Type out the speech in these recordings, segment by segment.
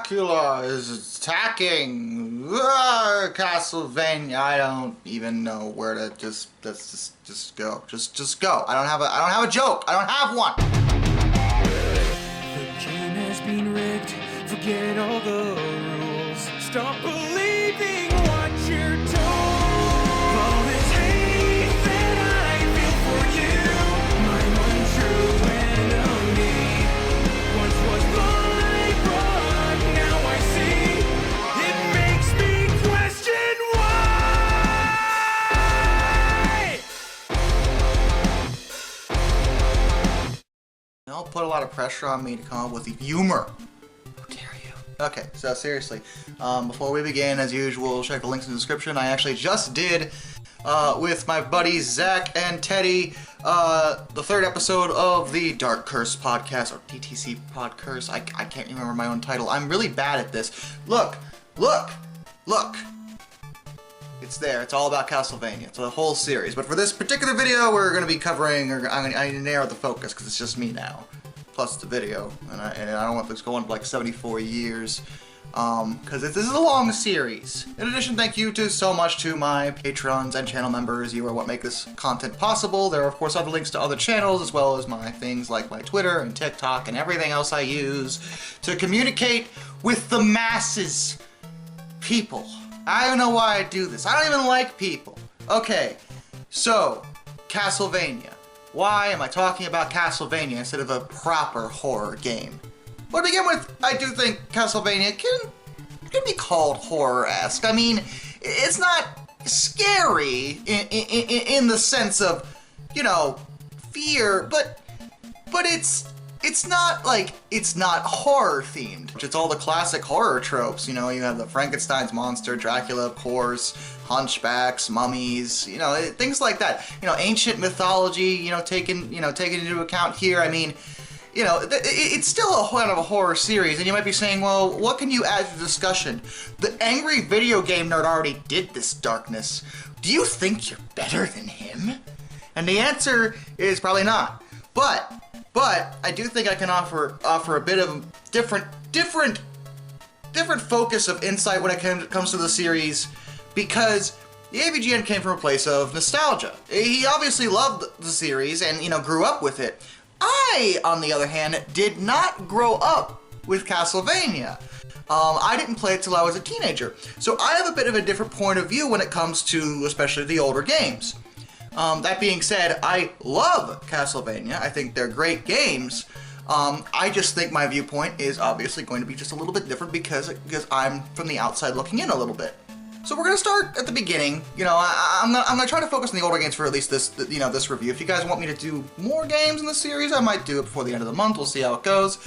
Dracula is attacking Castlevania. I don't even know where to let's just go. Just go. I don't have a joke. I don't have one. The game has been rigged. Forget all the rules. Stop believing what you're told. All this hate that I feel for you, my one true enemy. Once was blind, but now I see. It makes me question why. Don't put a lot of pressure on me to come up with humor. How dare you? Okay, so seriously, before we begin, as usual, check the links in the description. I actually just did, with my buddies Zach and Teddy, the third episode of the Dark Curse podcast, or DTC Pod Curse. I can't remember my own title. I'm really bad at this. Look! It's there. It's all about Castlevania. It's a whole series. But for this particular video, we're going to be covering, I need to narrow the focus because it's just me now. Plus the video. And I don't want this going for like 74 years. Because this is a long series. In addition, thank you so much to my patrons and channel members. You are what make this content possible. There are, of course, other links to other channels, as well as my things like my Twitter and TikTok and everything else I use to communicate with the masses. People. I don't know why I do this. I don't even like people. Okay, so, Castlevania. Why am I talking about Castlevania instead of a proper horror game? Well, to begin with, I do think Castlevania can be called horror-esque. I mean, it's not scary in the sense of, you know, fear, but it's not like, it's not horror themed. It's all the classic horror tropes, you know, you have the Frankenstein's monster, Dracula, of course, hunchbacks, mummies, you know, things like that. You know, ancient mythology, you know, taken into account here. I mean, you know, it's still a kind of a horror series, and you might be saying, well, what can you add to the discussion? The angry video game nerd already did this darkness. Do you think you're better than him? And the answer is probably not. But I do think I can offer a bit of different focus of insight when it comes to the series, because the AVGN came from a place of nostalgia. He obviously loved the series and, you know, grew up with it. I, on the other hand, did not grow up with Castlevania. I didn't play it till I was a teenager, so I have a bit of a different point of view when it comes to especially the older games. That being said, I love Castlevania. I think they're great games. I just think my viewpoint is obviously going to be just a little bit different because I'm from the outside looking in a little bit. So we're gonna start at the beginning. You know, I'm gonna try to focus on the older games for at least this review. If you guys want me to do more games in the series, I might do it before the end of the month. We'll see how it goes.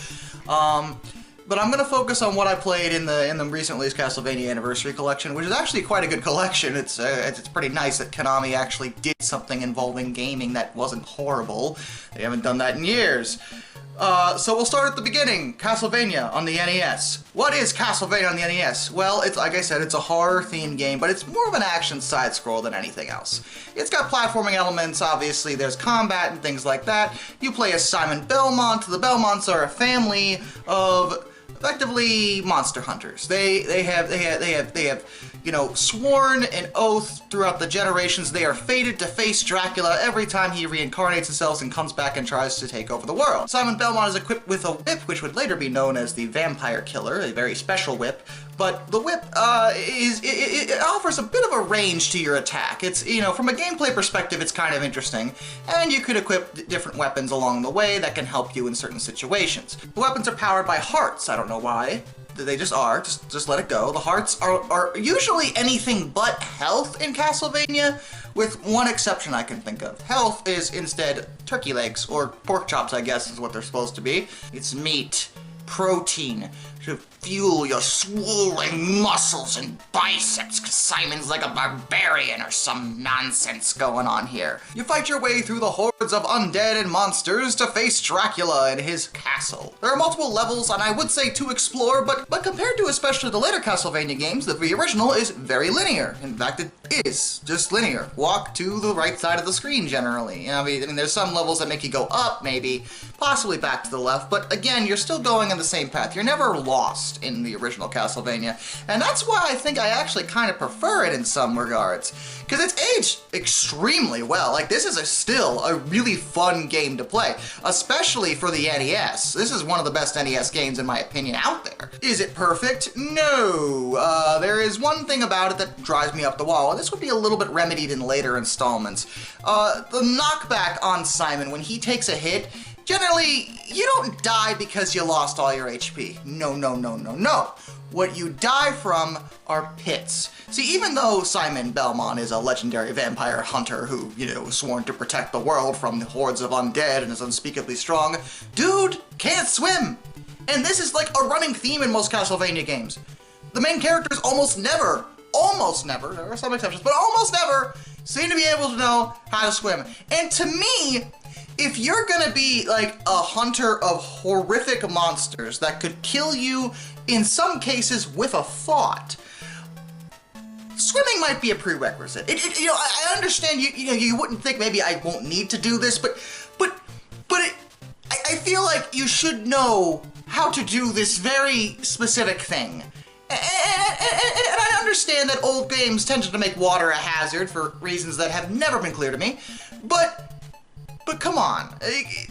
But I'm gonna focus on what I played in the recent released Castlevania Anniversary Collection, which is actually quite a good collection. It's pretty nice that Konami actually did something involving gaming that wasn't horrible. They haven't done that in years. So we'll start at the beginning. Castlevania on the NES. What is Castlevania on the NES? Well, it's like I said, it's a horror-themed game, but it's more of an action side-scroll than anything else. It's got platforming elements, obviously, there's combat and things like that. You play as Simon Belmont. The Belmonts are a family of effectively monster hunters. They have you know, sworn an oath throughout the generations. They are fated to face Dracula every time he reincarnates himself and comes back and tries to take over the world. Simon Belmont is equipped with a whip, which would later be known as the Vampire Killer, a very special whip. But the whip it offers a bit of a range to your attack. It's, you know, from a gameplay perspective, it's kind of interesting, and you could equip different weapons along the way that can help you in certain situations. The weapons are powered by hearts. I don't know why. They just are. Just let it go. The hearts are usually anything but health in Castlevania, with one exception I can think of. Health is instead turkey legs, or pork chops, I guess is what they're supposed to be. It's meat, protein, to fuel your swollen muscles and biceps, because Simon's like a barbarian or some nonsense going on here. You fight your way through the hordes of undead and monsters to face Dracula in his castle. There are multiple levels, and I would say to explore, but compared to especially the later Castlevania games, the original is very linear. In fact, it is just linear. Walk to the right side of the screen, generally. I mean, there's some levels that make you go up, maybe, possibly back to the left, but again, you're still going on the same path. You're never lost in the original Castlevania. And that's why I think I actually kind of prefer it in some regards. Because it's aged extremely well. Like, this is still a really fun game to play, especially for the NES. This is one of the best NES games, in my opinion, out there. Is it perfect? No. There is one thing about it that drives me up the wall, and this would be a little bit remedied in later installments. The knockback on Simon when he takes a hit, generally, you don't die because you lost all your HP. No, no, no, no, no. What you die from are pits. See, even though Simon Belmont is a legendary vampire hunter who, was sworn to protect the world from the hordes of undead and is unspeakably strong, dude can't swim. And this is like a running theme in most Castlevania games. The main characters almost never, there are some exceptions, but almost never seem to be able to know how to swim. And to me, if you're gonna be like a hunter of horrific monsters that could kill you in some cases with a thought, swimming might be a prerequisite. I understand you wouldn't think maybe I won't need to do this, but I feel like you should know how to do this very specific thing. And I understand that old games tended to make water a hazard for reasons that have never been clear to me, but come on,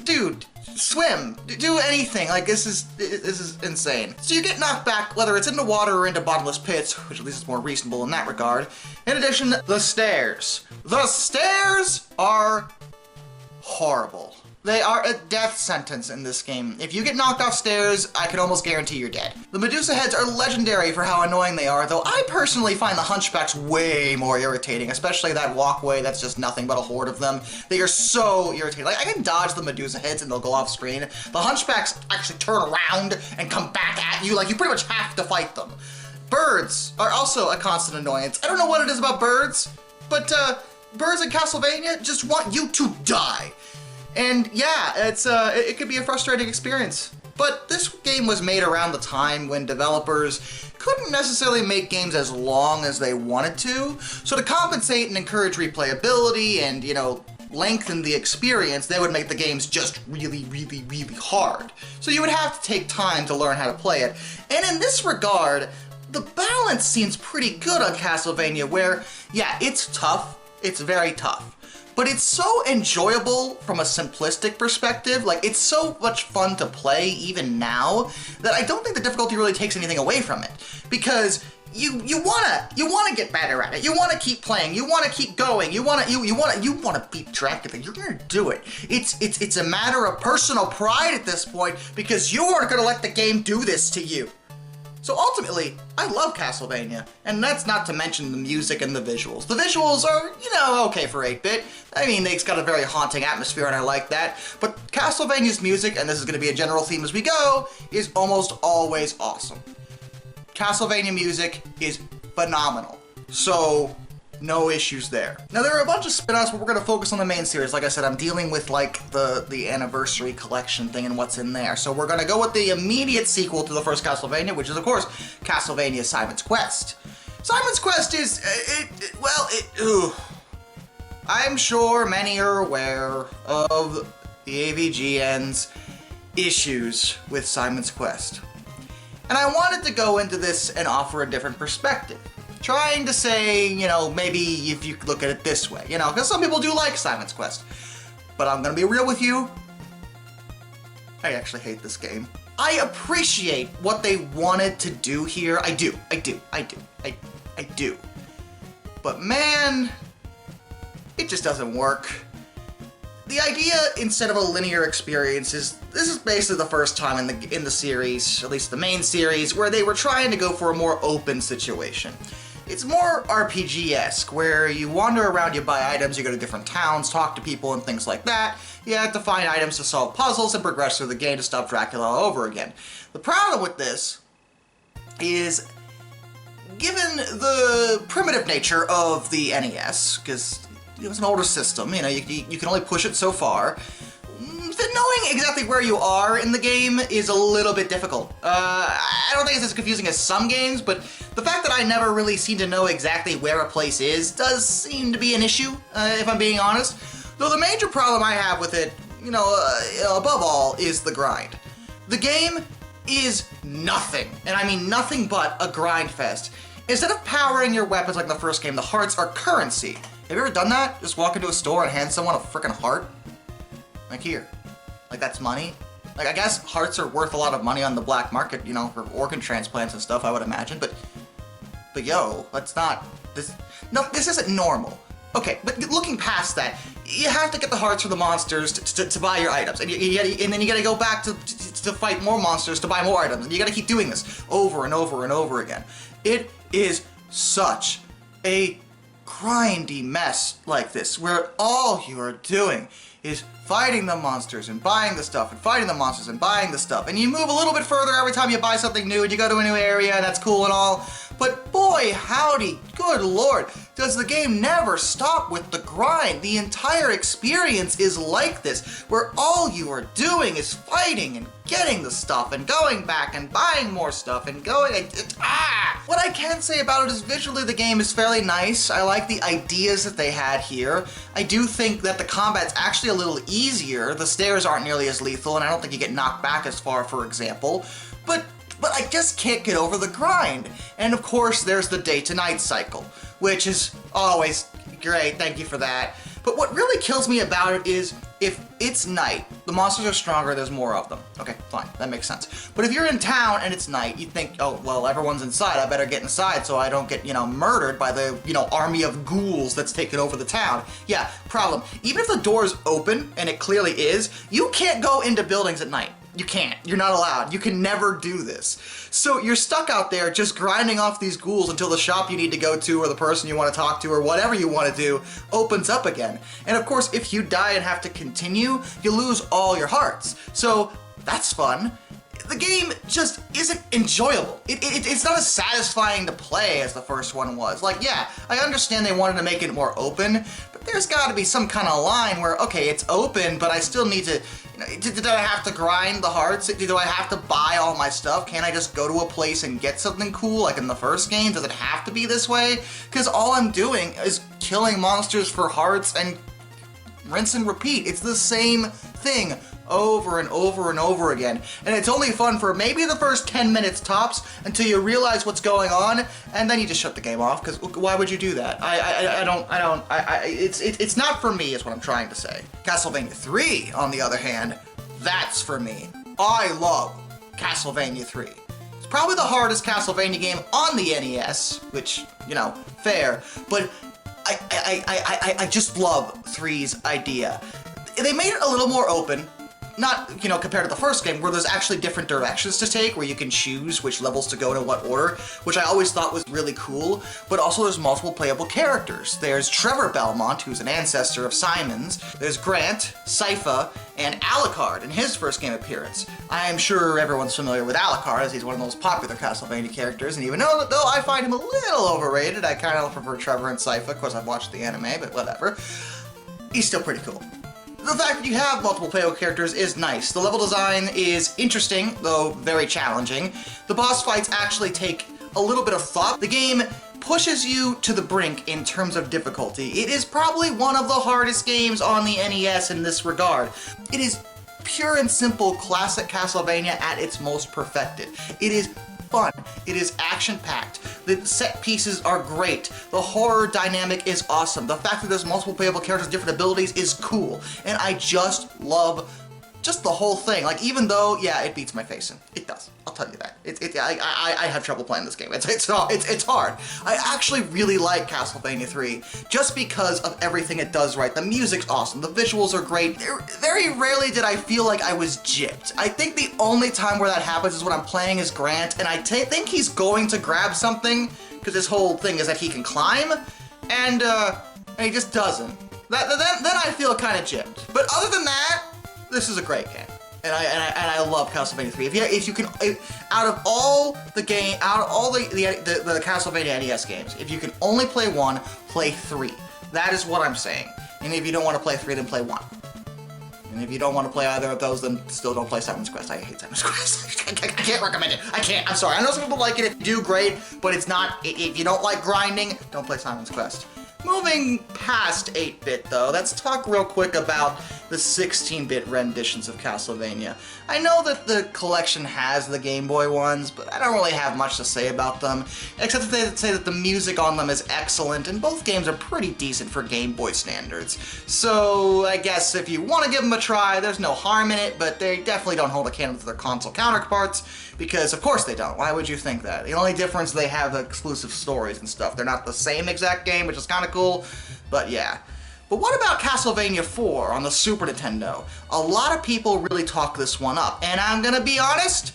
dude, swim, do anything. Like, this is insane. So you get knocked back, whether it's into water or into bottomless pits, which at least is more reasonable in that regard. In addition, the stairs. The stairs are horrible. They are a death sentence in this game. If you get knocked off stairs, I can almost guarantee you're dead. The Medusa heads are legendary for how annoying they are, though I personally find the hunchbacks way more irritating, especially that walkway that's just nothing but a horde of them. They are so irritating. Like, I can dodge the Medusa heads and they'll go off screen. The hunchbacks actually turn around and come back at you. Like, you pretty much have to fight them. Birds are also a constant annoyance. I don't know what it is about birds, but birds in Castlevania just want you to die. And yeah, it could be a frustrating experience. But this game was made around the time when developers couldn't necessarily make games as long as they wanted to. So to compensate and encourage replayability and, lengthen the experience, they would make the games just really, really, really hard. So you would have to take time to learn how to play it. And in this regard, the balance seems pretty good on Castlevania where, yeah, it's tough. It's very tough. But it's so enjoyable from a simplistic perspective. Like, it's so much fun to play even now that I don't think the difficulty really takes anything away from it. Because you wanna get better at it. You wanna keep playing. You wanna keep going. You wanna beat Dracula. You're gonna do it. It's a matter of personal pride at this point because you aren't gonna let the game do this to you. So ultimately, I love Castlevania, and that's not to mention the music and the visuals. The visuals are, okay for 8-bit. I mean, it's got a very haunting atmosphere, and I like that. But Castlevania's music, and this is going to be a general theme as we go, is almost always awesome. Castlevania music is phenomenal. So, no issues there. Now, there are a bunch of spin-offs, but we're going to focus on the main series. Like I said, I'm dealing with, the anniversary collection thing and what's in there. So we're going to go with the immediate sequel to the first Castlevania, which is, of course, Castlevania Simon's Quest. Simon's Quest is, I'm sure many are aware of the AVGN's issues with Simon's Quest. And I wanted to go into this and offer a different perspective. Trying to say, maybe if you look at it this way, because some people do like Simon's Quest. But I'm gonna be real with you, I actually hate this game. I appreciate what they wanted to do here. I do. But man, it just doesn't work. The idea, instead of a linear experience, is this is basically the first time in the series, at least the main series, where they were trying to go for a more open situation. It's more RPG-esque, where you wander around, you buy items, you go to different towns, talk to people, and things like that. You have to find items to solve puzzles and progress through the game to stop Dracula all over again. The problem with this is, given the primitive nature of the NES, because it's an older system, you can only push it so far, knowing exactly where you are in the game is a little bit difficult. I don't think it's as confusing as some games, but the fact that I never really seem to know exactly where a place is does seem to be an issue, if I'm being honest. Though the major problem I have with it, above all, is the grind. The game is nothing, and I mean nothing but a grind fest. Instead of powering your weapons like in the first game, the hearts are currency. Have you ever done that? Just walk into a store and hand someone a freaking heart? Like here. Like that's money? Like I guess hearts are worth a lot of money on the black market, you know, for organ transplants and stuff, I would imagine, but yo, that's not, this isn't normal. Okay, but looking past that, you have to get the hearts for the monsters to buy your items, and then you gotta go back to fight more monsters to buy more items, and you gotta keep doing this over and over and over again. It is such a grindy mess like this, where all you are doing is fighting the monsters and buying the stuff and fighting the monsters and buying the stuff, and you move a little bit further every time you buy something new and you go to a new area, and that's cool and all, but boy howdy, good lord, does the game never stop with the grind. The entire experience is like this, where all you are doing is fighting and getting the stuff and going back and buying more stuff and going and What I can say about it is visually the game is fairly nice. I like the ideas that they had here. I do think that the combat's actually a little easier. The stairs aren't nearly as lethal, and I don't think you get knocked back as far, for example. But I just can't get over the grind. And of course, there's the day to night cycle, which is always great, thank you for that. But what really kills me about it is, if it's night, the monsters are stronger, there's more of them. Okay, fine, that makes sense. But if you're in town and it's night, you think, oh, well, everyone's inside, I better get inside so I don't get, murdered by the, army of ghouls that's taken over the town. Yeah, problem. Even if the door's open, and it clearly is, you can't go into buildings at night. You can't. You're not allowed. You can never do this. So you're stuck out there just grinding off these ghouls until the shop you need to go to or the person you want to talk to or whatever you want to do opens up again. And of course, if you die and have to continue, you lose all your hearts. So that's fun. The game just isn't enjoyable. It's not as satisfying to play as the first one was. Like, yeah, I understand they wanted to make it more open, but there's got to be some kind of line where, okay, it's open, but I still need to, did I have to grind the hearts? Do I have to buy all my stuff? Can't I just go to a place and get something cool like in the first game? Does it have to be this way? Because all I'm doing is killing monsters for hearts and rinse and repeat. It's the same thing over and over and over again. And it's only fun for maybe the first 10 minutes tops until you realize what's going on, and then you just shut the game off, because why would you do that? It's not for me is what I'm trying to say. Castlevania 3, on the other hand, that's for me. I love Castlevania 3. It's probably the hardest Castlevania game on the NES, which, fair, but I just love 3's idea. They made it a little more open, not, compared to the first game, where there's actually different directions to take, where you can choose which levels to go in what order, which I always thought was really cool, but also there's multiple playable characters. There's Trevor Belmont, who's an ancestor of Simon's, there's Grant, Sypha, and Alucard in his first game appearance. I am sure everyone's familiar with Alucard, as he's one of the most popular Castlevania characters, and even though I find him a little overrated, I kind of prefer Trevor and Sypha. Of course, I've watched the anime, but whatever. He's still pretty cool. The fact that you have multiple playable characters is nice. The level design is interesting, though very challenging. The boss fights actually take a little bit of thought. The game pushes you to the brink in terms of difficulty. It is probably one of the hardest games on the NES in this regard. It is pure and simple classic Castlevania at its most perfected. It is fun. It is action-packed. The set pieces are great. The horror dynamic is awesome. The fact that there's multiple playable characters, different abilities is cool. And I just love just the whole thing. Like, even though, yeah, it beats my face in. It does. I'll tell you that. I have trouble playing this game. It's hard. I actually really like Castlevania 3 just because of everything it does right. The music's awesome. The visuals are great. Very rarely did I feel like I was gypped. I think the only time where that happens is when I'm playing as Grant, and I think he's going to grab something, because his whole thing is that he can climb, and he just doesn't. Then I feel kind of gypped. But other than that, this is a great game, and I love Castlevania 3. If you can, out of all the Castlevania NES games, if you can only play one, play 3. That is what I'm saying. And if you don't want to play 3, then play 1. And if you don't want to play either of those, then still don't play Simon's Quest. I hate Simon's Quest. I can't recommend it. I can't. I'm sorry. I know some people like it. Do great, but it's not. If you don't like grinding, don't play Simon's Quest. Moving past 8-bit, though, let's talk real quick about the 16-bit renditions of Castlevania. I know that the collection has the Game Boy ones, but I don't really have much to say about them, except that they say that the music on them is excellent, and both games are pretty decent for Game Boy standards. So I guess if you want to give them a try, there's no harm in it, but they definitely don't hold a candle to their console counterparts, because of course they don't. Why would you think that? The only difference, they have exclusive stories and stuff. They're not the same exact game, which is kind of cool, but yeah. But what about Castlevania 4 on the Super Nintendo? A lot of people really talk this one up, and I'm gonna be honest,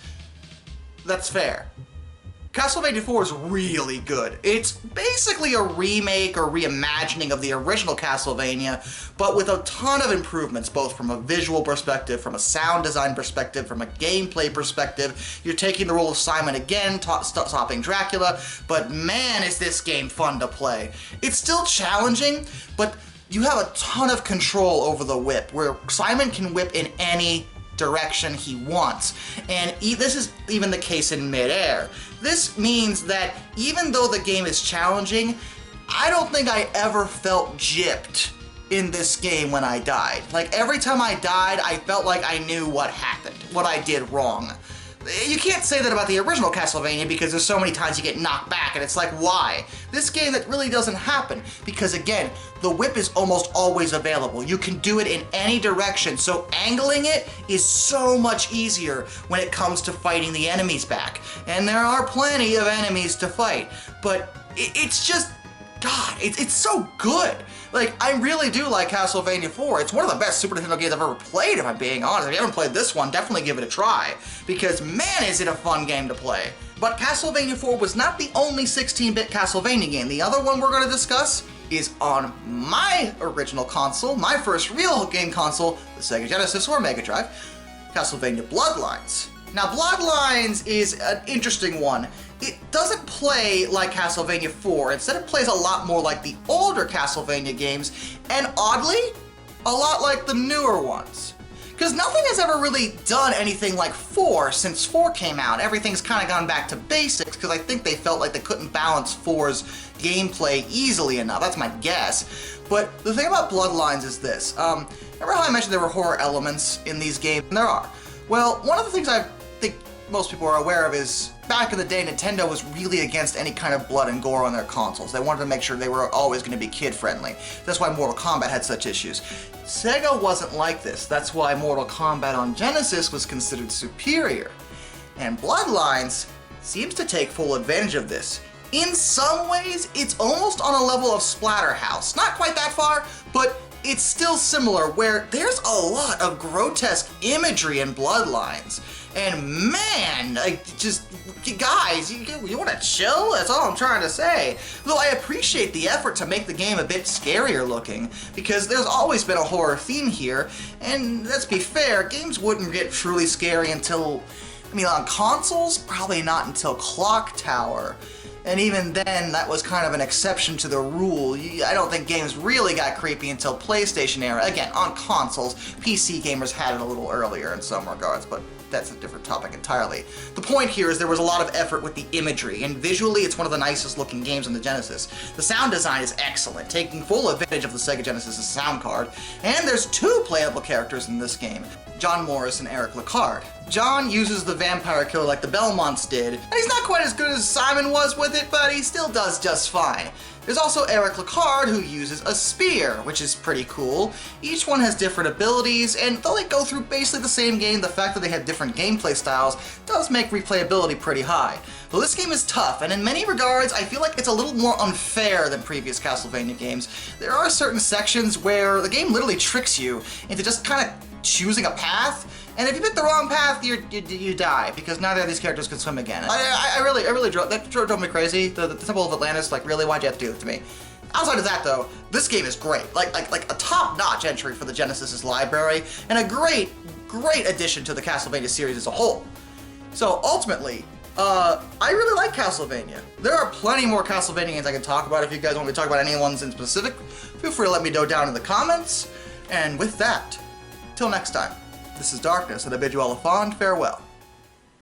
that's fair. Castlevania 4 is really good. It's basically a remake or reimagining of the original Castlevania, but with a ton of improvements, both from a visual perspective, from a sound design perspective, from a gameplay perspective. You're taking the role of Simon again, stopping Dracula, but man, is this game fun to play. It's still challenging, but you have a ton of control over the whip, where Simon can whip in any direction he wants. And this is even the case in midair. This means that even though the game is challenging, I don't think I ever felt gypped in this game when I died. Like, every time I died, I felt like I knew what happened, what I did wrong. You can't say that about the original Castlevania because there's so many times you get knocked back and it's like, why? This game, that really doesn't happen because, again, the whip is almost always available. You can do it in any direction, so angling it is so much easier when it comes to fighting the enemies back. And there are plenty of enemies to fight, but it's just, God, it's so good. Like, I really do like Castlevania 4. It's one of the best Super Nintendo games I've ever played, if I'm being honest. If you haven't played this one, definitely give it a try, because man, is it a fun game to play. But Castlevania 4 was not the only 16-bit Castlevania game. The other one we're going to discuss is on my original console, my first real game console, the Sega Genesis or Mega Drive, Castlevania Bloodlines. Now, Bloodlines is an interesting one. It doesn't play like Castlevania 4. Instead, it plays a lot more like the older Castlevania games, and oddly, a lot like the newer ones. Because nothing has ever really done anything like 4 since 4 came out. Everything's kind of gone back to basics, because I think they felt like they couldn't balance 4's gameplay easily enough. That's my guess. But the thing about Bloodlines is this. Remember how I mentioned there were horror elements in these games? And there are. Well, one of the things I think most people are aware of is, back in the day, Nintendo was really against any kind of blood and gore on their consoles. They wanted to make sure they were always going to be kid-friendly. That's why Mortal Kombat had such issues. Sega wasn't like this. That's why Mortal Kombat on Genesis was considered superior. And Bloodlines seems to take full advantage of this. In some ways, it's almost on a level of Splatterhouse. Not quite that far, but it's still similar, where there's a lot of grotesque imagery in Bloodlines. And man, guys, you want to chill? That's all I'm trying to say. Though I appreciate the effort to make the game a bit scarier looking, because there's always been a horror theme here, and let's be fair, games wouldn't get truly scary until, I mean, on consoles, probably not until Clock Tower. And even then, that was kind of an exception to the rule. I don't think games really got creepy until PlayStation era. Again, on consoles, PC gamers had it a little earlier in some regards, but that's a different topic entirely. The point here is there was a lot of effort with the imagery, and visually it's one of the nicest looking games on the Genesis. The sound design is excellent, taking full advantage of the Sega Genesis' sound card, and there's 2 playable characters in this game, John Morris and Eric Lecard. John uses the vampire killer like the Belmonts did, and he's not quite as good as Simon was with it, but he still does just fine. There's also Eric Lecard, who uses a spear, which is pretty cool. Each one has different abilities, and though they go through basically the same game, the fact that they have different gameplay styles does make replayability pretty high. Though this game is tough, and in many regards, I feel like it's a little more unfair than previous Castlevania games. There are certain sections where the game literally tricks you into just kind of choosing a path, and if you pick the wrong path, you die, because neither of these characters can swim again. I really drove me crazy. The Temple of Atlantis, like, really, why'd you have to do it to me? Outside of that, though, this game is great. Like a top-notch entry for the Genesis' library, and a great addition to the Castlevania series as a whole. So, ultimately, I really like Castlevania. There are plenty more Castlevania games I can talk about. If you guys want me to talk about any ones in specific, feel free to let me know down in the comments. And with that, till next time, this is Darkness, and I bid you all a fond farewell.